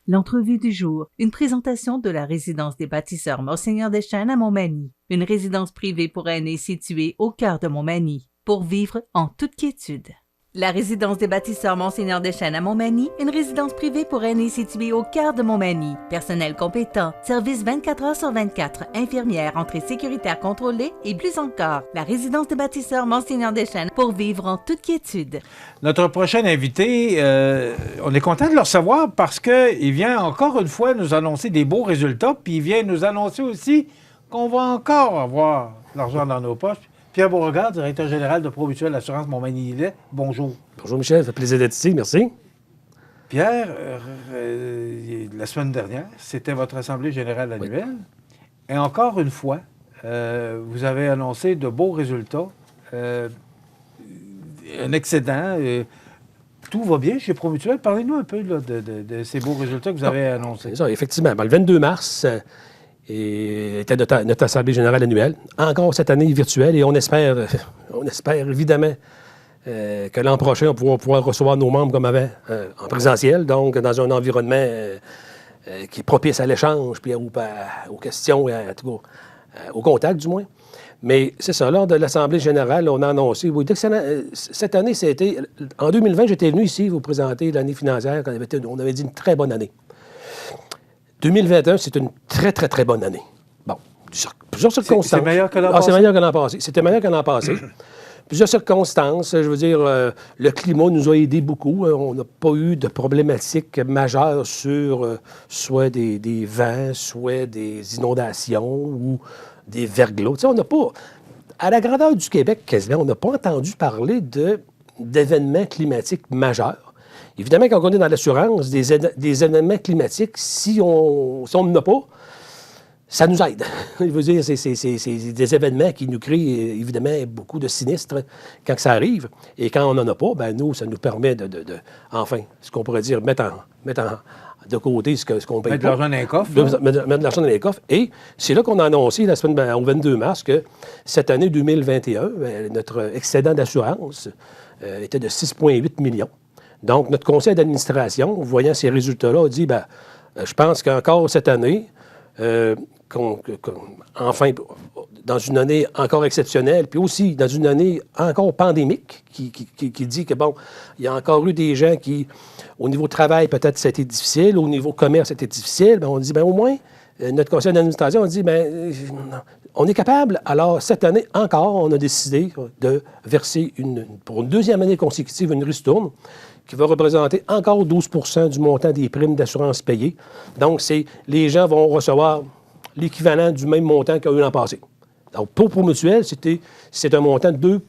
L'entrevue du jour, une présentation de la résidence des bâtisseurs Monseigneur Deschênes à Montmagny, une résidence privée pour aînés située au cœur de Montmagny, pour vivre en toute quiétude. La résidence des bâtisseurs Monseigneur Deschênes à Montmagny, une résidence privée pour aînés située au cœur de Montmagny. Personnel compétent, service 24 heures sur 24, infirmière, entrée sécuritaire contrôlée et plus encore. La résidence des bâtisseurs Monseigneur Deschênes pour vivre en toute quiétude. Notre prochain invité, on est content de le recevoir parce qu'il vient encore une fois nous annoncer des beaux résultats, puis il vient nous annoncer aussi qu'on va encore avoir l'argent dans nos poches. Pierre Beauregard, directeur général de Promutuelle Assurance Montmagny-Lillet. Bonjour. Bonjour Michel, ça fait plaisir d'être ici, merci. Pierre, la semaine dernière, c'était votre Assemblée générale annuelle. Oui. Et encore une fois, vous avez annoncé de beaux résultats, un excédent. Tout va bien chez Promutuelle. Parlez-nous un peu là, de ces beaux résultats que vous avez annoncés. C'est ça, effectivement. Le 22 mars était notre Assemblée générale annuelle. Encore cette année virtuelle, et on espère évidemment que l'an prochain, on pourra pouvoir recevoir nos membres comme avant, en présentiel, donc dans un environnement qui est propice à l'échange, puis aux questions, au contact du moins. Mais c'est ça, lors de l'Assemblée générale, on a annoncé, oui, cette année, c'était, en 2020, j'étais venu ici vous présenter l'année financière, on avait dit une très bonne année. 2021, c'est une très, très, très bonne année. Bon, plusieurs circonstances. C'est meilleur que l'an passé? C'est meilleur que l'an passé. C'était meilleur que l'an passé. Plusieurs circonstances. Je veux dire, le climat nous a aidés beaucoup. On n'a pas eu de problématiques majeures sur soit des vents, soit des inondations ou des verglas. Tu sais, on n'a pas... À la grandeur du Québec, quasiment, on n'a pas entendu parler d'événements climatiques majeurs. Évidemment, quand on est dans l'assurance, des événements climatiques, si on n'en a pas, ça nous aide. Je veux dire, c'est des événements qui nous créent, évidemment, beaucoup de sinistres quand ça arrive. Et quand on n'en a pas, bien, nous, ça nous permet enfin, ce qu'on pourrait dire, mettre de côté ce qu'on paye. Mettre de l'argent dans les coffres. Mettre de l'argent dans les coffres. Et c'est là qu'on a annoncé, la semaine, au 22 mars, que cette année 2021, notre excédent d'assurance était de 6,8 millions. Donc, notre conseil d'administration, voyant ces résultats-là, a dit, je pense qu'encore cette année, enfin, dans une année encore exceptionnelle, puis aussi dans une année encore pandémique, qui dit que, bon, il y a encore eu des gens qui, au niveau travail, peut-être ça a été difficile, au niveau commerce, c'était difficile, on dit, au moins, notre conseil d'administration a dit, on est capable. Alors, cette année encore, on a décidé de verser, pour une deuxième année consécutive, une ristourne qui va représenter encore 12 % du montant des primes d'assurance payées. Donc, les gens vont recevoir l'équivalent du même montant qu'il y a eu l'an passé. Donc, pour Promutuelle, c'est un montant de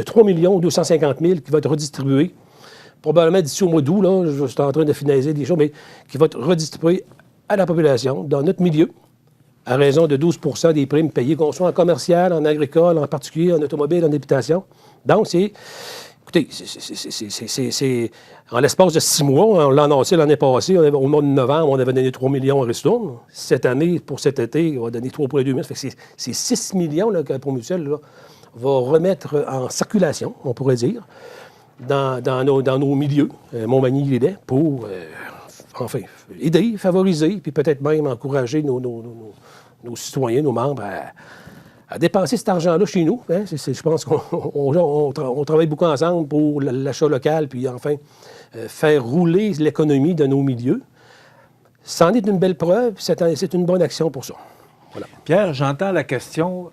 3 250 000 qui va être redistribué, probablement d'ici au mois d'août, là, je suis en train de finaliser des choses, mais qui va être redistribué à la population, dans notre milieu, à raison de 12 % des primes payées, qu'on soit en commercial, en agricole, en particulier, en automobile, en habitation. Donc, écoutez, c'est en l'espace de 6 mois, on l'a annoncé l'année passée, au mois de novembre, on avait donné 3 millions en ristourne. Cette année, pour cet été, on va donner 3,2 millions. Ça fait que c'est 6 millions là, que Promutuelle va remettre en circulation, on pourrait dire, dans nos milieux, Montmagny-Lillet, pour enfin aider, favoriser, puis peut-être même encourager nos citoyens, nos membres à dépenser cet argent-là chez nous. Hein? Je pense qu'on travaille beaucoup ensemble pour l'achat local, puis enfin faire rouler l'économie de nos milieux. C'en est une belle preuve, c'est une bonne action pour ça. Voilà. Pierre, j'entends la question,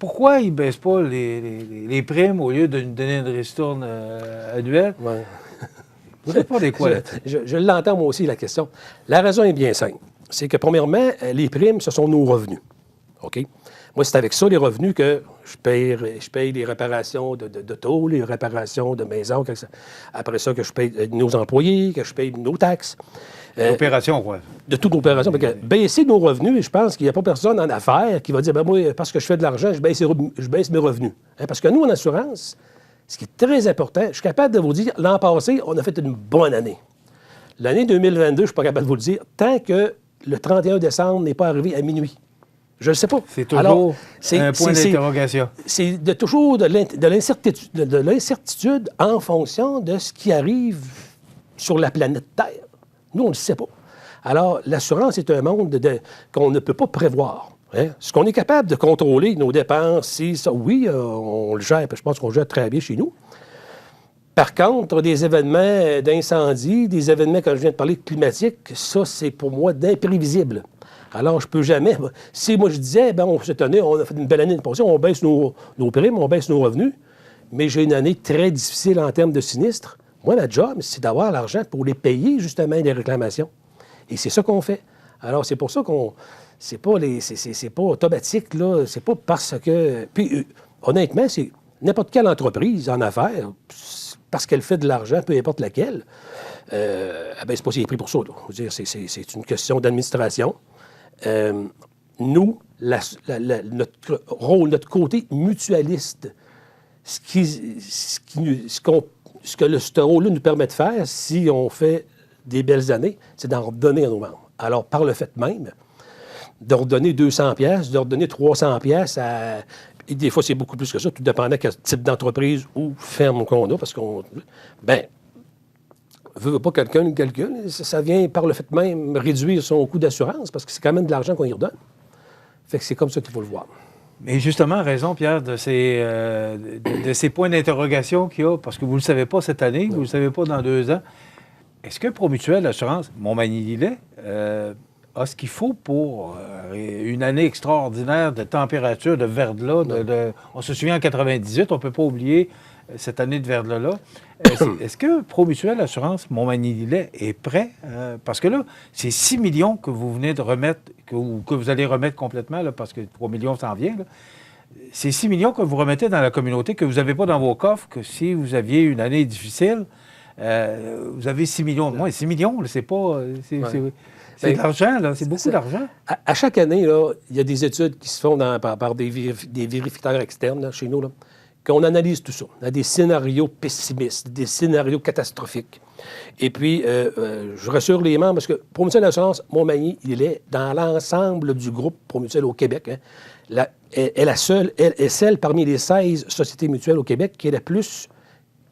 pourquoi ils ne baissent pas les primes au lieu de nous donner une ristourne annuelle? Ouais. Vous répondez quoi là-dessus? Je l'entends moi aussi, la question. La raison est bien simple. C'est que, premièrement, les primes, ce sont nos revenus. OK? Moi, c'est avec ça, les revenus, que je paye les réparations d'auto, les réparations de maison. Après ça, que je paye nos employés, que je paye nos taxes. L'opération, quoi. De toute opération. Baisser nos revenus, je pense qu'il n'y a pas personne en affaires qui va dire, moi, parce que je fais de l'argent, je baisse mes revenus. Hein? Parce que nous, en assurance, ce qui est très important, je suis capable de vous dire, l'an passé, on a fait une bonne année. L'année 2022, je ne suis pas capable de vous le dire, tant que le 31 décembre n'est pas arrivé à minuit. Je ne sais pas. C'est toujours un point d'interrogation. C'est toujours de l'incertitude en fonction de ce qui arrive sur la planète Terre. Nous, on ne le sait pas. Alors, l'assurance est un monde qu'on ne peut pas prévoir. Hein? Ce qu'on est capable de contrôler, nos dépenses, si ça, oui, on le gère, je pense qu'on le gère très bien chez nous. Par contre, des événements d'incendie, des événements, comme je viens de parler, climatiques, ça, c'est pour moi d'imprévisible. Alors, je peux jamais... Si moi, je disais, cette année, on a fait une belle année de pension, on baisse nos primes, on baisse nos revenus, mais j'ai une année très difficile en termes de sinistres, moi, ma job, c'est d'avoir l'argent pour les payer, justement, les réclamations. Et c'est ça qu'on fait. Alors, c'est pour ça qu'on... C'est pas automatique, là. C'est pas parce que... Puis, honnêtement, c'est n'importe quelle entreprise en affaires, parce qu'elle fait de l'argent, peu importe laquelle, c'est pas ses prix pour ça, là. Je veux dire, c'est une question d'administration. Nous, notre rôle, notre côté mutualiste, ce que ce rôle-là nous permet de faire, si on fait des belles années, c'est d'en redonner à nos membres. Alors, par le fait même, de redonner 200 pièces, de redonner 300 pièces et des fois, c'est beaucoup plus que ça, tout dépendant quel type d'entreprise ou ferme qu'on a, parce qu'on... veut pas quelqu'un le calcul, ça vient par le fait même réduire son coût d'assurance, parce que c'est quand même de l'argent qu'on y redonne. Fait que c'est comme ça qu'il faut le voir. Mais justement, raison, Pierre, de ces points d'interrogation qu'il y a, parce que vous ne le savez pas cette année, vous ne le savez pas dans 2 ans. Est-ce que Promutuel Assurance, Montmagny-Lillet, a ce qu'il faut pour une année extraordinaire de température, de verglas? On se souvient en 98, on ne peut pas oublier cette année de verglas-là. Est-ce que Promutuel Assurance Montmagny-Lillet est prêt? Parce que là, c'est 6 millions que vous venez de remettre, que vous allez remettre complètement, là, parce que 3 millions s'en vient. Là. C'est 6 millions que vous remettez dans la communauté, que vous n'avez pas dans vos coffres, que si vous aviez une année difficile, vous avez 6 millions de moins. 6 millions, là, c'est pas... C'est de l'argent, là. C'est beaucoup d'argent. À chaque année, là, il y a des études qui se font par des vérificateurs externes là, chez nous, là, qu'on analyse tout ça. On a des scénarios pessimistes, des scénarios catastrophiques. Et puis, je rassure les membres, parce que Promutuel Assurance Montmagny, il est dans l'ensemble du groupe Promutuel au Québec. Hein. Elle est celle parmi les 16 sociétés mutuelles au Québec qui est la plus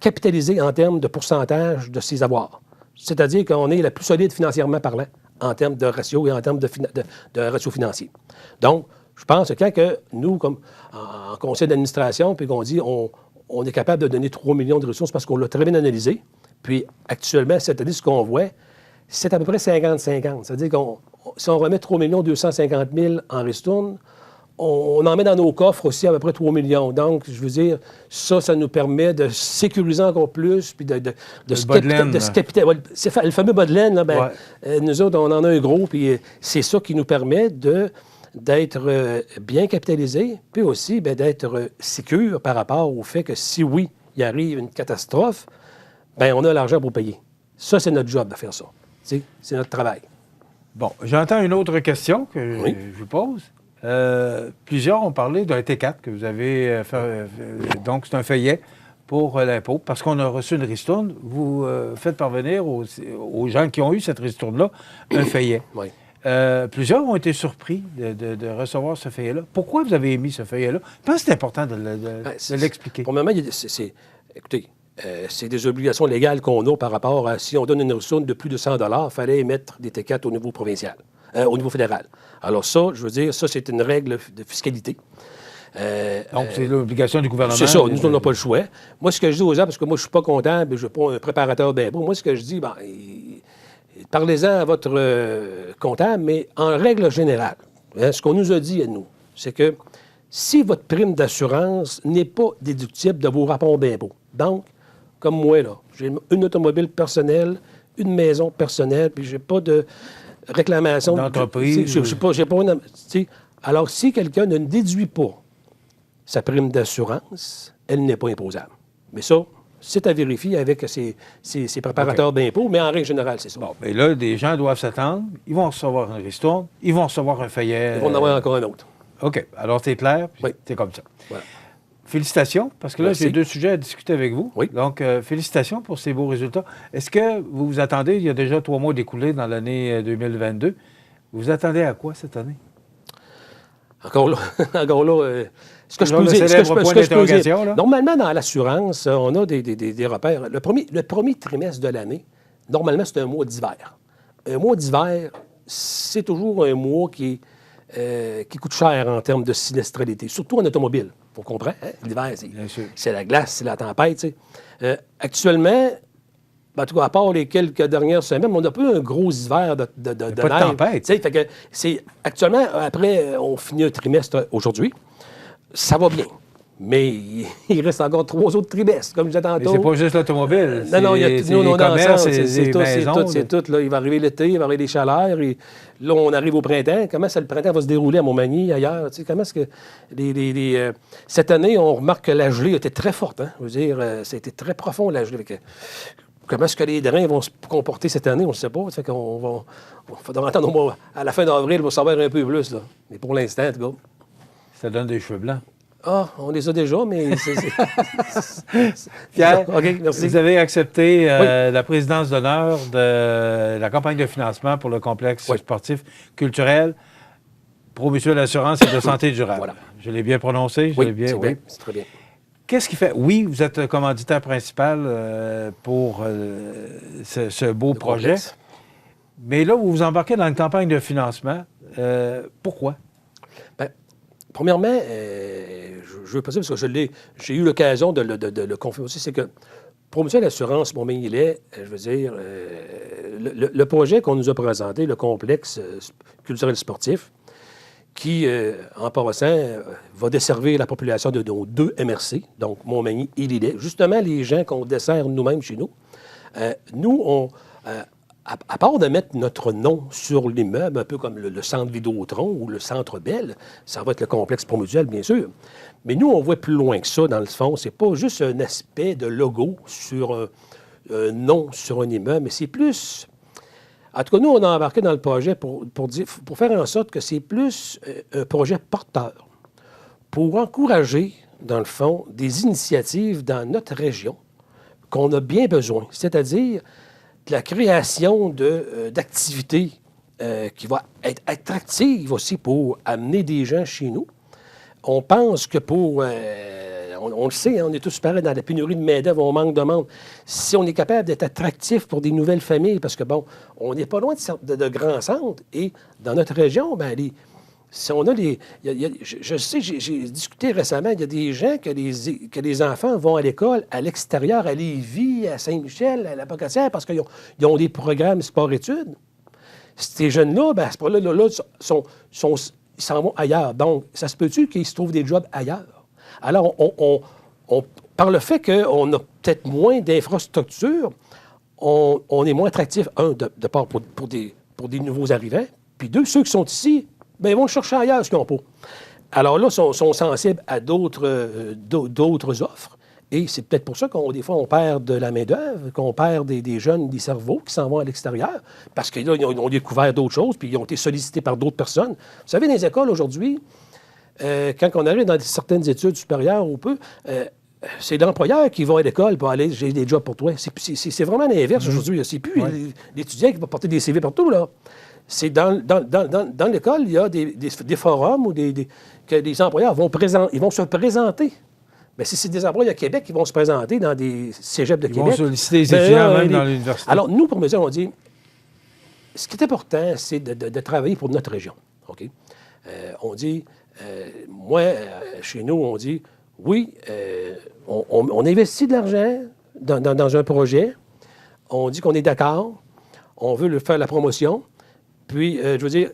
capitalisée en termes de pourcentage de ses avoirs. C'est-à-dire qu'on est la plus solide financièrement parlant en termes de ratio et en termes de ratio financier. Donc, je pense que quand nous, comme en conseil d'administration, puis qu'on dit on est capable de donner 3 millions de ressources parce qu'on l'a très bien analysé, puis actuellement, cette année, ce qu'on voit, c'est à peu près 50-50. C'est-à-dire que si on remet 3 250 000 en ristourne, on en met dans nos coffres aussi à peu près 3 millions. Donc, je veux dire, ça nous permet de sécuriser encore plus, puis de se capitaliser. C'est le fameux bas de laine, là, nous autres, on en a un gros, puis c'est ça qui nous permet d'être bien capitalisé, puis aussi d'être sécure par rapport au fait que si oui, il arrive une catastrophe, on a l'argent pour payer. Ça, c'est notre job de faire ça. C'est notre travail. Bon, j'entends une autre question que je vous pose. Plusieurs ont parlé d'un T4 que vous avez fait. Donc, c'est un feuillet pour l'impôt. Parce qu'on a reçu une ristourne, vous faites parvenir aux gens qui ont eu cette ristourne-là un feuillet. Oui. Plusieurs ont été surpris de recevoir ce feuillet-là. Pourquoi vous avez émis ce feuillet-là? Je pense que c'est important de l'expliquer. Pour le moment, écoutez, c'est des obligations légales qu'on a par rapport à si on donne une ristourne de plus de 100 $, il fallait émettre des T4 au niveau provincial, au niveau fédéral. Alors ça, je veux dire, ça, c'est une règle de fiscalité. Donc, c'est l'obligation du gouvernement. C'est ça, nous, on n'a pas le choix. Moi, ce que je dis aux gens, parce que moi, je ne suis pas comptable, je ne suis pas un préparateur d'impôt, moi, ce que je dis, parlez-en à votre comptable, mais en règle générale, ce qu'on nous a dit à nous, c'est que si votre prime d'assurance n'est pas déductible de vos rapports d'impôt, donc, comme moi, là, j'ai une automobile personnelle, une maison personnelle, puis j'ai pas de réclamation d'entreprise. J'ai pas une... Alors, si quelqu'un ne déduit pas sa prime d'assurance, elle n'est pas imposable. Mais ça, c'est à vérifier avec ses préparateurs d'impôts, mais en règle générale, c'est ça. Bon, mais là, des gens doivent s'attendre. Ils vont recevoir une ristourne, ils vont recevoir un feuillet. Ils vont en avoir encore un autre. OK. Alors, c'est clair, puis c'est comme ça. Voilà. Félicitations, parce que là, j'ai 2 sujets à discuter avec vous. Oui. Donc, félicitations pour ces beaux résultats. Est-ce que vous vous attendez, il y a déjà 3 mois d'écoulés dans l'année 2022, vous vous attendez à quoi cette année? Encore là, ce que je peux dire, normalement, dans l'assurance, on a des repères. Le premier trimestre de l'année, normalement, c'est un mois d'hiver. un mois d'hiver, c'est toujours un mois qui coûte cher en termes de sinistralité, surtout en automobile. On comprend, hein? L'hiver, c'est la glace, c'est la tempête. Tu sais. Actuellement, en tout cas, à part les quelques dernières semaines, on n'a pas eu un gros hiver de pas neige. de tempête. Tu sais, fait que actuellement, après, on finit un trimestre aujourd'hui. Ça va bien. Mais il reste encore 3 autres trimestres, comme je disais tantôt. Mais c'est pas juste l'automobile. Non, il y a les nous, commerces, c'est les maisons. c'est tout. Là. Il va arriver l'été, il va arriver les chaleurs. Et là, on arrive au printemps. Comment le printemps va se dérouler à Montmagny, ailleurs? Tu sais, comment est-ce que... cette année, on remarque que la gelée était très forte. Hein? Je veux dire, ça a été très profond, la gelée. Comment est-ce que les drains vont se comporter cette année? On ne sait pas. Ça fait qu'on faudra attendre au moins à la fin d'avril pour savoir un peu plus. Là. Mais pour l'instant, en tout cas... Ça donne des cheveux blancs. Ah, on les a déjà, mais... Pierre, OK, merci. vous avez accepté la présidence d'honneur de la campagne de financement pour le complexe sportif culturel Promutuelle Assurance et de santé durable. Voilà. Je l'ai bien prononcé? C'est très bien. Qu'est-ce qui fait... Oui, vous êtes commanditaire principal pour ce beau projet, complexe. Mais là, vous vous embarquez dans une campagne de financement. Pourquoi? Bien, premièrement, je veux pas dire, parce que j'ai eu l'occasion de le confirmer aussi, c'est que Promutuelle Assurance Montmagny-Lait, je veux dire, le projet qu'on nous a présenté, le complexe culturel sportif, qui, en passant, va desservir la population de nos 2 MRC, donc Montmagny et Lillet. Justement, les gens qu'on dessert nous-mêmes chez nous. Nous, à part de mettre notre nom sur l'immeuble, un peu comme le centre Vidéotron ou le centre Bell, ça va être le complexe Promutuel, bien sûr. Mais nous, on voit plus loin que ça, dans le fond. C'est pas juste un aspect de logo sur un nom sur un immeuble, mais c'est plus... En tout cas, nous, on a embarqué dans le projet pour faire en sorte que c'est plus un projet porteur, pour encourager, dans le fond, des initiatives dans notre région qu'on a bien besoin, c'est-à-dire de la création d'activités qui vont être attractives aussi pour amener des gens chez nous. On pense que on le sait, hein, on est tous pareils dans la pénurie de main-d'œuvre, on manque de monde. Si on est capable d'être attractif pour des nouvelles familles, parce que, bon, on n'est pas loin de grands centres, et dans notre région, bien, si on a les... je sais, j'ai discuté récemment, il y a des gens que les enfants vont à l'école à l'extérieur, à Lévis, à Saint-Michel, à la Pocatière, parce qu'ils ont des programmes sport-études. Ces jeunes-là, bien, à ce point-là, ils s'en vont ailleurs. Donc, ça se peut-tu qu'ils se trouvent des jobs ailleurs? Alors, par le fait qu'on a peut-être moins d'infrastructures, on est moins attractif, de part pour des nouveaux arrivants, puis 2, ceux qui sont ici, bien, ils vont chercher ailleurs ce qu'ils n'ont pas. Alors là, ils sont sensibles à d'autres offres, et c'est peut-être pour ça des fois, on perd de la main-d'œuvre, qu'on perd des jeunes, des cerveaux qui s'en vont à l'extérieur, parce que là, ils ont découvert d'autres choses, puis ils ont été sollicités par d'autres personnes. Vous savez, dans les écoles aujourd'hui, quand on arrive dans certaines études supérieures, c'est l'employeur qui va à l'école pour aller, j'ai des jobs pour toi. C'est vraiment l'inverse aujourd'hui. C'est plus l'étudiant qui va porter des CV partout, là. C'est dans l'école, il y a des forums où que les employeurs ils vont se présenter. Mais si c'est des employés à Québec qui vont se présenter dans des cégeps de Québec... Ils vont solliciter les étudiants même dans l'université. Alors, nous, pour mesure, on dit, ce qui est important, c'est de travailler pour notre région. OK? On dit... moi, chez nous, on dit, oui, on investit de l'argent dans un projet, on dit qu'on est d'accord, on veut faire la promotion, puis, je veux dire,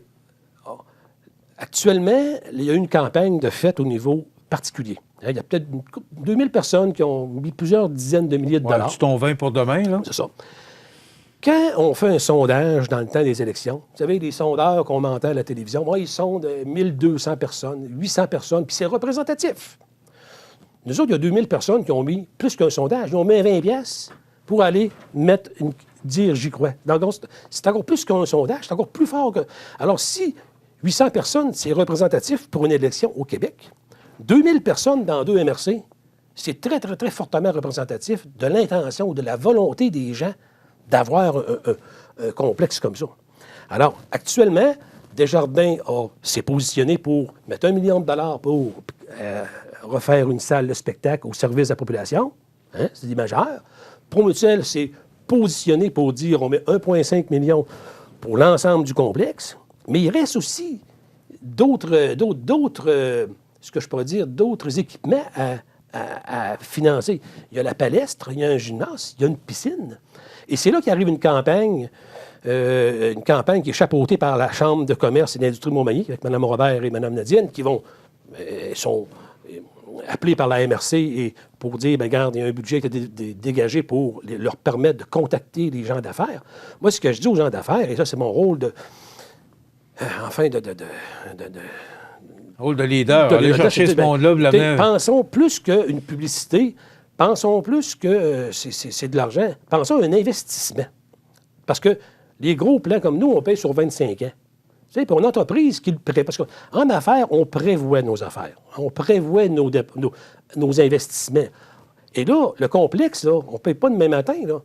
actuellement, il y a eu une campagne de fait au niveau particulier. Il y a peut-être 2000 personnes qui ont mis plusieurs dizaines de milliers de dollars. Tu ton vin pour demain, là? C'est ça. Quand on fait un sondage dans le temps des élections, vous savez, les sondeurs qu'on entend à la télévision, moi, ils sondent 1200 personnes, 800 personnes, puis c'est représentatif. Nous autres, il y a 2000 personnes qui ont mis plus qu'un sondage. Ils ont mis 20 pièces pour aller dire « j'y crois ». Donc, c'est encore plus qu'un sondage, c'est encore plus fort que... Alors, si 800 personnes, c'est représentatif pour une élection au Québec, 2000 personnes dans 2 MRC, c'est très, très, très fortement représentatif de l'intention ou de la volonté des gens d'avoir un complexe comme ça. Alors, actuellement, Desjardins s'est positionné pour mettre 1 million de dollars pour refaire une salle de spectacle au service de la population. Hein, c'est des majeurs. Promutuelle s'est positionné pour dire on met 1,5 million pour l'ensemble du complexe, mais il reste aussi d'autres ce que je pourrais dire, d'autres équipements à financer. Il y a la palestre, il y a un gymnase, il y a une piscine. Et c'est là qu'arrive une campagne qui est chapeautée par la Chambre de commerce et d'industrie de Montmagny, avec Mme Robert et Mme Nadienne, qui sont appelés par la MRC et pour dire, bien, regarde, il y a un budget qui est dégagé pour leur permettre de contacter les gens d'affaires. Moi, ce que je dis aux gens d'affaires, et ça, c'est mon rôle rôle de leader, aller chercher ce monde-là. Pensons plus qu'une publicité, pensons plus que c'est de l'argent, pensons à un investissement. Parce que les gros plans comme nous, on paye sur 25 ans. Tu sais, pour une entreprise qui le prévoit. Parce qu'en affaires, on prévoit nos affaires. On prévoit nos investissements. Et là, le complexe, là, on ne paye pas demain matin. Là.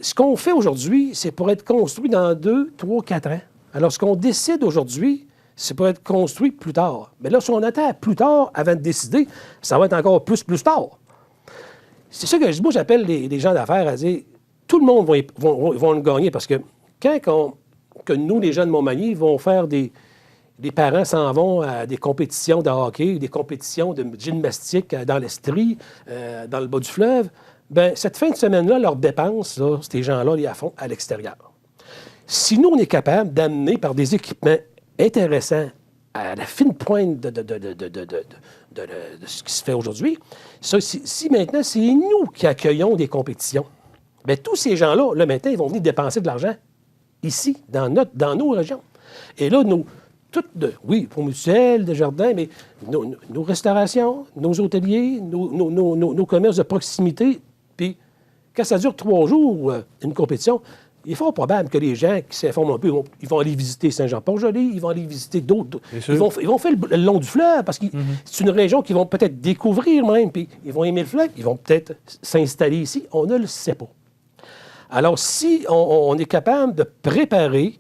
Ce qu'on fait aujourd'hui, c'est pour être construit dans 2, 3, 4 ans. Alors, ce qu'on décide aujourd'hui, c'est pour être construit plus tard. Mais là, si on attend plus tard avant de décider, ça va être encore plus tard. C'est ça que moi, j'appelle les gens d'affaires à dire, tout le monde va le gagner parce que que nous, les gens de Montmagny, vont faire les parents s'en vont à des compétitions de hockey, des compétitions de gymnastique dans l'Estrie, dans le bas du fleuve, bien, cette fin de semaine-là, leurs dépenses, là, ces gens-là, ils la font à l'extérieur. Si nous, on est capable d'amener par des équipements intéressants à la fine pointe de ce qui se fait aujourd'hui, si maintenant, c'est nous qui accueillons des compétitions, bien, tous ces gens-là, là, maintenant, ils vont venir dépenser de l'argent ici, dans nos régions. Et là, pour Mutuelle, Desjardins, mais nos restaurations, nos hôteliers, nos commerces de proximité, puis quand ça dure 3 jours, une compétition, il est fort probable que les gens qui s'informent un peu, ils vont aller visiter Saint-Jean-Port-Joli, ils vont aller visiter d'autres. Ils vont faire le long du fleuve, parce que c'est une région qu'ils vont peut-être découvrir même, puis ils vont aimer le fleuve, ils vont peut-être s'installer ici. On ne le sait pas. Alors, si on est capable de préparer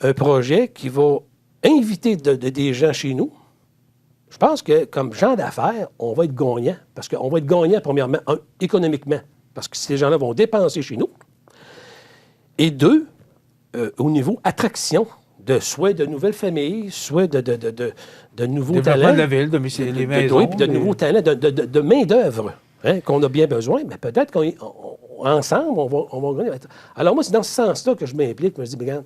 un projet qui va inviter des gens chez nous, je pense que, comme gens d'affaires, on va être gagnant. Parce qu'on va être gagnant, premièrement, économiquement, parce que ces gens-là vont dépenser chez nous. Et 2, au niveau attraction, soit de nouvelles familles, soit de nouveaux talents. De la ville, de les maisons. Oui, puis de nouveaux talents, de main-d'œuvre qu'on a bien besoin, mais peut-être qu'ensemble, on va gagner. Alors moi, c'est dans ce sens-là que je m'implique. Je me dis, regarde,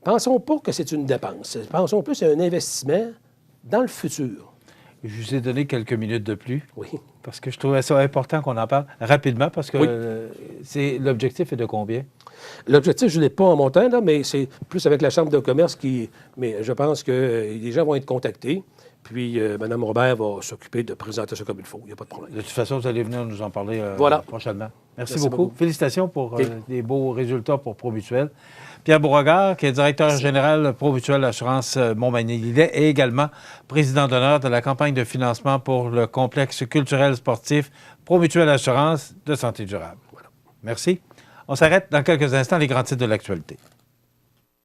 pensons pas que c'est une dépense. Pensons plus à un investissement dans le futur. Je vous ai donné quelques minutes de plus. Oui. Parce que je trouvais ça important qu'on en parle rapidement, parce que l'objectif est de combien? L'objectif, je ne l'ai pas en montant, là, mais c'est plus avec la Chambre de commerce mais je pense que les gens vont être contactés. Puis Mme Robert va s'occuper de présenter ça comme il faut. Il n'y a pas de problème. De toute façon, vous allez venir nous en parler prochainement. Merci beaucoup. Félicitations pour les beaux résultats pour Promutuelle. Pierre Beauregard, qui est directeur général Promutuelle Assurance Montmagny-Lillet et également président d'honneur de la campagne de financement pour le complexe culturel sportif Promutuelle Assurance de santé durable. Voilà. Merci. On s'arrête dans quelques instants, les grands titres de l'actualité.